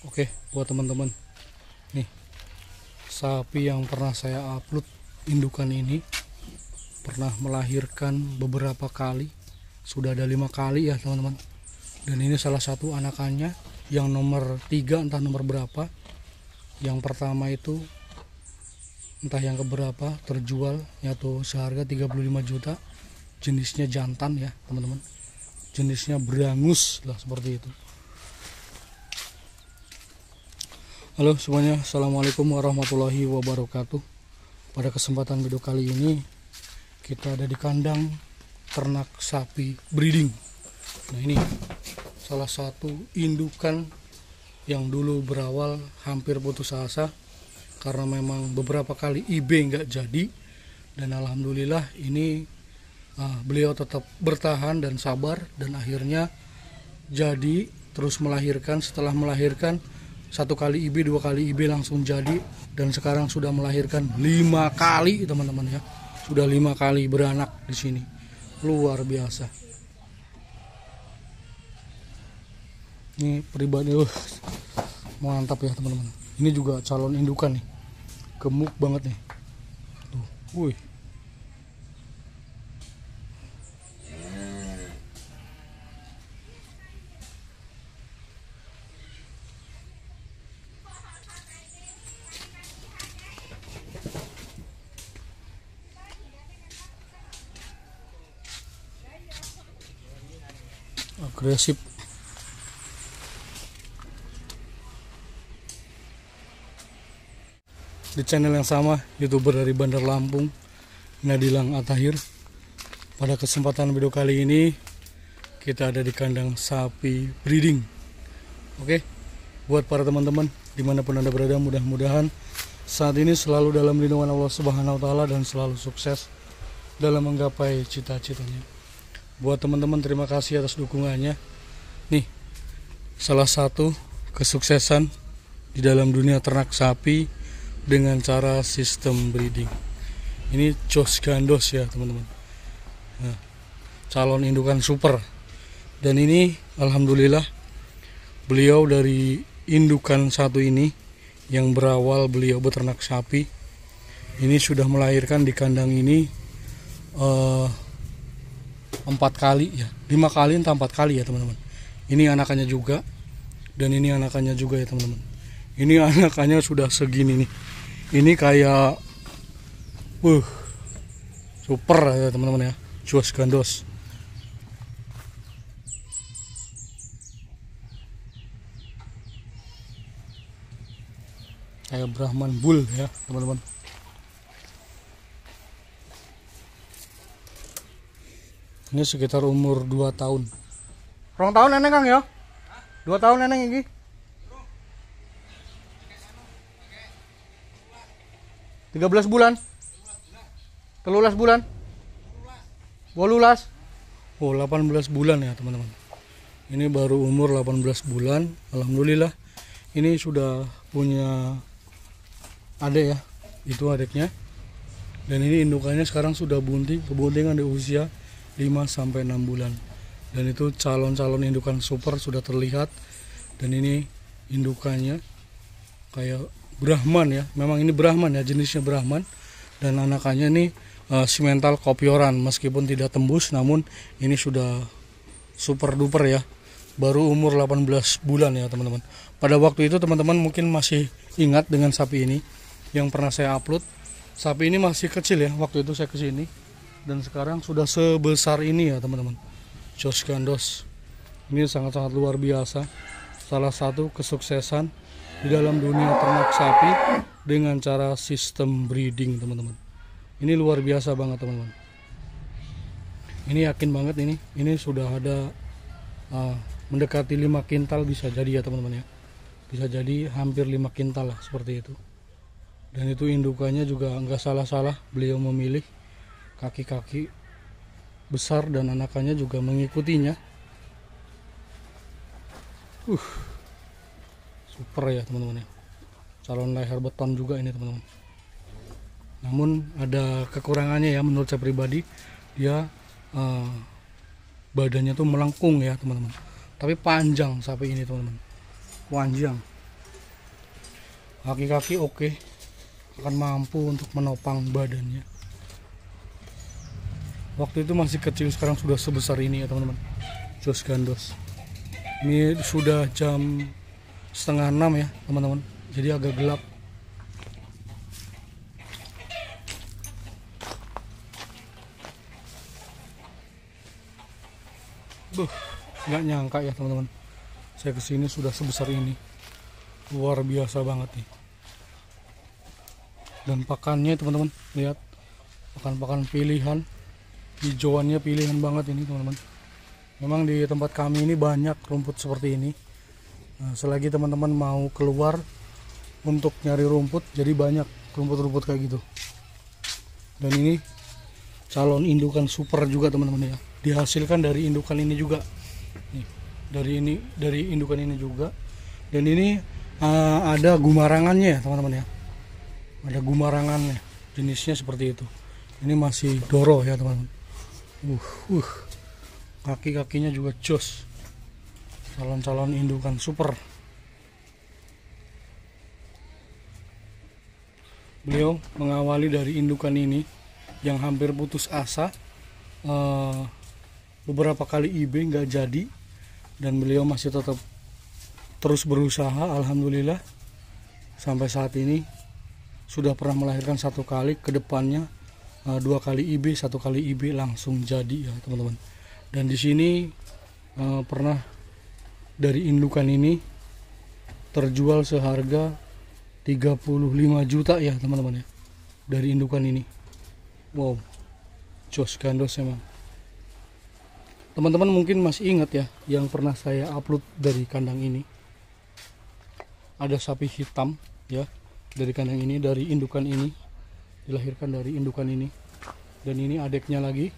Oke, buat teman-teman, nih sapi yang pernah saya upload indukan ini pernah melahirkan beberapa kali, sudah ada 5 kali ya teman-teman. Dan ini salah satu anakannya yang nomor 3, entah nomor berapa. Yang pertama itu entah yang keberapa terjual, yaitu seharga 35 juta. Jenisnya jantan ya teman-teman, jenisnya berangus lah seperti itu. Halo semuanya, assalamualaikum warahmatullahi wabarakatuh. Pada kesempatan video kali ini kita ada di kandang ternak sapi breeding. Nah, ini salah satu indukan yang dulu berawal hampir putus asa karena memang beberapa kali IB nggak jadi, dan alhamdulillah ini beliau tetap bertahan dan sabar, dan akhirnya jadi terus melahirkan. Setelah melahirkan 1 kali IB, 2 kali IB langsung jadi, dan sekarang sudah melahirkan 5 kali teman-teman ya. Sudah 5 kali beranak di sini. Luar biasa. Ini pribadi mantap ya teman-teman. Ini juga calon indukan nih. Gemuk banget nih. Tuh, wih. Agresif. Di channel yang sama, YouTuber dari Bandar Lampung, Nadilang Atahir. Pada kesempatan video kali ini kita ada di kandang sapi breeding. Oke, buat para teman-teman dimanapun Anda berada, mudah-mudahan saat ini selalu dalam lindungan Allah Subhanahu wa Ta'ala dan selalu sukses dalam menggapai cita-citanya. Buat teman-teman, terima kasih atas dukungannya. Nih, salah satu kesuksesan di dalam dunia ternak sapi dengan cara sistem breeding. Ini Jos Gandos ya teman-teman. Nah, calon indukan super. Dan ini alhamdulillah beliau dari indukan satu ini yang berawal beliau beternak sapi, ini sudah melahirkan di kandang ini 4 kali ya, 5 kali entah 4 kali ya teman-teman. Ini anakannya juga, dan ini anakannya juga ya teman-teman. Ini anakannya sudah segini nih. Ini kayak super ya teman-teman ya, Jos Gandos. Kayak Brahman Bull ya teman-teman. Ini sekitar umur 2 tahun. 2 tahun nenek Kang ya? 2 tahun nenek ini. 13 bulan. 13 bulan. 18. Oh, 18 bulan ya teman-teman. Ini baru umur 18 bulan. Alhamdulillah. Ini sudah punya adik ya. Itu adiknya. Dan ini indukannya sekarang sudah bunting. Kebuntingan di usia 5-6 bulan. Dan itu calon-calon indukan super sudah terlihat. Dan ini indukannya kayak Brahman ya. Memang ini Brahman ya, jenisnya Brahman. Dan anakannya ini simental kopioran, meskipun tidak tembus, namun ini sudah super duper ya. Baru umur 18 bulan ya teman-teman. Pada waktu itu teman-teman mungkin masih ingat dengan sapi ini yang pernah saya upload. Sapi ini masih kecil ya waktu itu saya kesini, dan sekarang sudah sebesar ini ya teman-teman. Jos Gandos ini sangat-sangat luar biasa. Salah satu kesuksesan di dalam dunia ternak sapi dengan cara sistem breeding teman-teman. Ini luar biasa banget teman-teman. Ini yakin banget ini sudah ada mendekati 5 kintal bisa jadi ya teman-teman ya. Bisa jadi hampir 5 kintal lah seperti itu. Dan itu indukannya juga nggak salah-salah, beliau memilih kaki-kaki besar dan anakannya juga mengikutinya. Super ya teman-teman ya. Calon leher beton juga ini teman-teman. Namun ada kekurangannya ya menurut saya pribadi. Dia badannya tuh melengkung ya teman-teman. Tapi panjang sapi ini teman-teman. Panjang. Kaki-kaki oke, akan mampu untuk menopang badannya. Waktu itu masih kecil, sekarang sudah sebesar ini ya teman-teman. Jos gandos. Ini sudah jam 5:30 ya teman-teman, jadi agak gelap. Nggak nyangka ya teman-teman, saya kesini sudah sebesar ini. Luar biasa banget nih. Dan pakannya teman-teman, lihat pakan-pakan pilihan, hijauannya pilihan banget ini teman-teman. Memang di tempat kami ini banyak rumput seperti ini. Nah, selagi teman-teman mau keluar untuk nyari rumput, jadi banyak rumput-rumput kayak gitu. Dan ini calon indukan super juga teman-teman ya, dihasilkan dari indukan ini juga nih, dari indukan ini juga. Dan ini ada gumarangannya ya teman-teman ya, ada gumarangannya, jenisnya seperti itu. Ini masih doro ya teman-teman. Kaki-kakinya juga jos, calon-calon indukan super. Beliau mengawali dari indukan ini yang hampir putus asa, beberapa kali IB nggak jadi, dan beliau masih tetap terus berusaha. Alhamdulillah sampai saat ini sudah pernah melahirkan 1 kali, kedepannya 2 kali IB, 1 kali IB langsung jadi ya teman-teman. Dan di sini pernah dari indukan ini terjual seharga 35 juta ya teman-teman ya, dari indukan ini. Wow, jos gandos emang. Teman-teman mungkin masih ingat ya, yang pernah saya upload dari kandang ini. Ada sapi hitam ya, dari kandang ini, dari indukan ini, dilahirkan dari indukan ini. Dan ini adiknya lagi.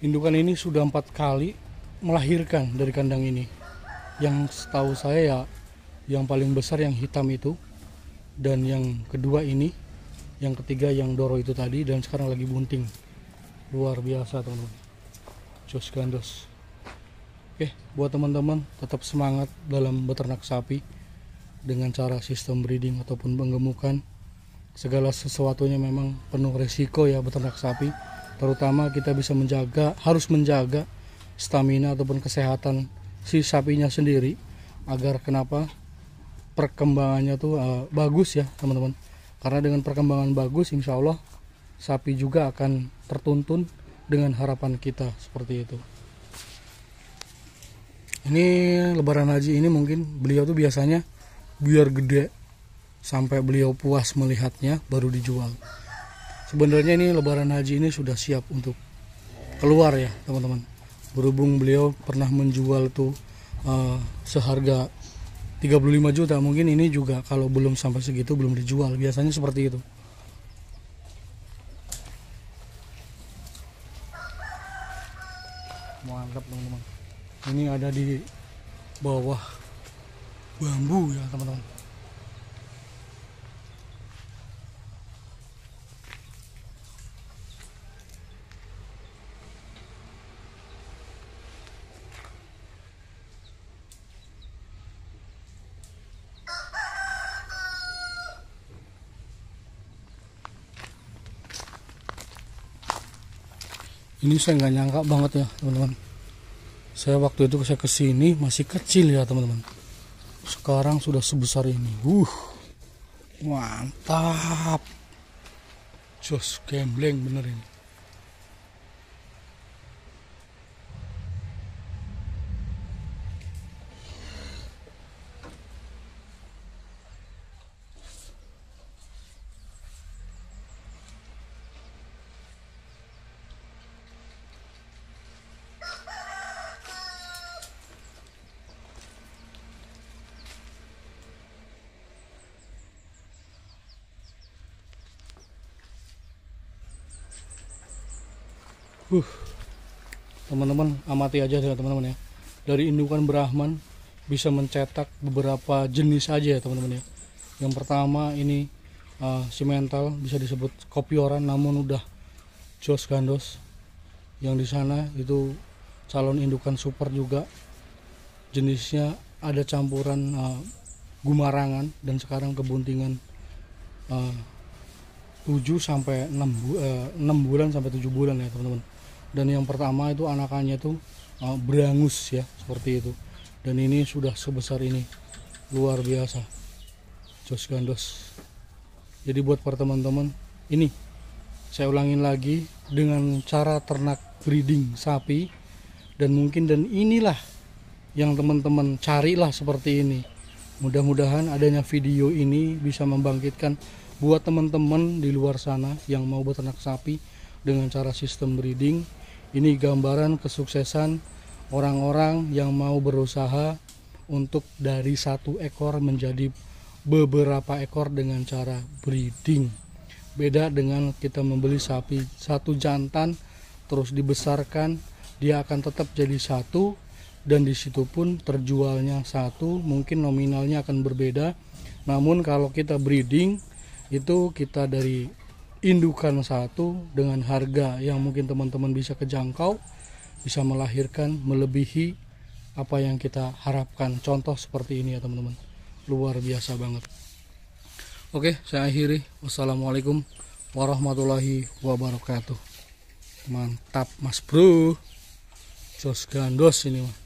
Indukan ini sudah 4 kali melahirkan dari kandang ini. Yang setahu saya ya, yang paling besar yang hitam itu, dan yang kedua ini, yang ketiga yang doro itu tadi, dan sekarang lagi bunting. Luar biasa teman-teman, jos gandos. Oke, buat teman-teman tetap semangat dalam beternak sapi dengan cara sistem breeding ataupun penggemukan. Segala sesuatunya memang penuh resiko ya beternak sapi, terutama kita bisa harus menjaga stamina ataupun kesehatan si sapinya sendiri, agar kenapa perkembangannya tuh bagus ya teman-teman. Karena dengan perkembangan bagus, insya Allah sapi juga akan tertuntun dengan harapan kita seperti itu. Ini lebaran haji ini mungkin beliau tuh biasanya biar gede sampai beliau puas melihatnya baru dijual. Sebenarnya ini lebaran haji ini sudah siap untuk keluar ya teman-teman. Berhubung beliau pernah menjual tuh seharga 35 juta, mungkin ini juga kalau belum sampai segitu belum dijual, biasanya seperti itu. Mantap teman-teman. Ini ada di bawah bambu ya teman-teman. Ini saya nggak nyangka banget ya teman-teman. Saya waktu itu saya kesini masih kecil ya teman-teman. Sekarang sudah sebesar ini. Mantap. Jos gembleng bener ini. Teman-teman amati aja ya teman-teman ya. Dari indukan Brahman bisa mencetak beberapa jenis aja ya teman-teman ya. Yang pertama ini simental, bisa disebut kopioran, namun udah jos gandos. Yang di sana itu calon indukan super juga, jenisnya ada campuran Gumarangan, dan sekarang kebuntingan 7 sampai 6 bulan sampai 7 bulan ya teman-teman. Dan yang pertama itu anakannya tuh berangus ya, seperti itu. Dan ini sudah sebesar ini, luar biasa, jos gandos. Jadi buat para teman-teman, ini saya ulangin lagi dengan cara ternak breeding sapi, dan inilah yang teman-teman carilah seperti ini. Mudah-mudahan adanya video ini bisa membangkitkan buat teman-teman di luar sana yang mau beternak sapi dengan cara sistem breeding. Ini gambaran kesuksesan orang-orang yang mau berusaha untuk dari 1 ekor menjadi beberapa ekor dengan cara breeding. Beda dengan kita membeli sapi 1 jantan terus dibesarkan, dia akan tetap jadi 1, dan disitu pun terjualnya 1, mungkin nominalnya akan berbeda. Namun kalau kita breeding itu kita dari indukan 1 dengan harga yang mungkin teman-teman bisa kejangkau, bisa melahirkan melebihi apa yang kita harapkan. Contoh seperti ini ya teman-teman, luar biasa banget. Oke, saya akhiri. Wassalamualaikum warahmatullahi wabarakatuh. Mantap mas bro, jos gandos ini mah.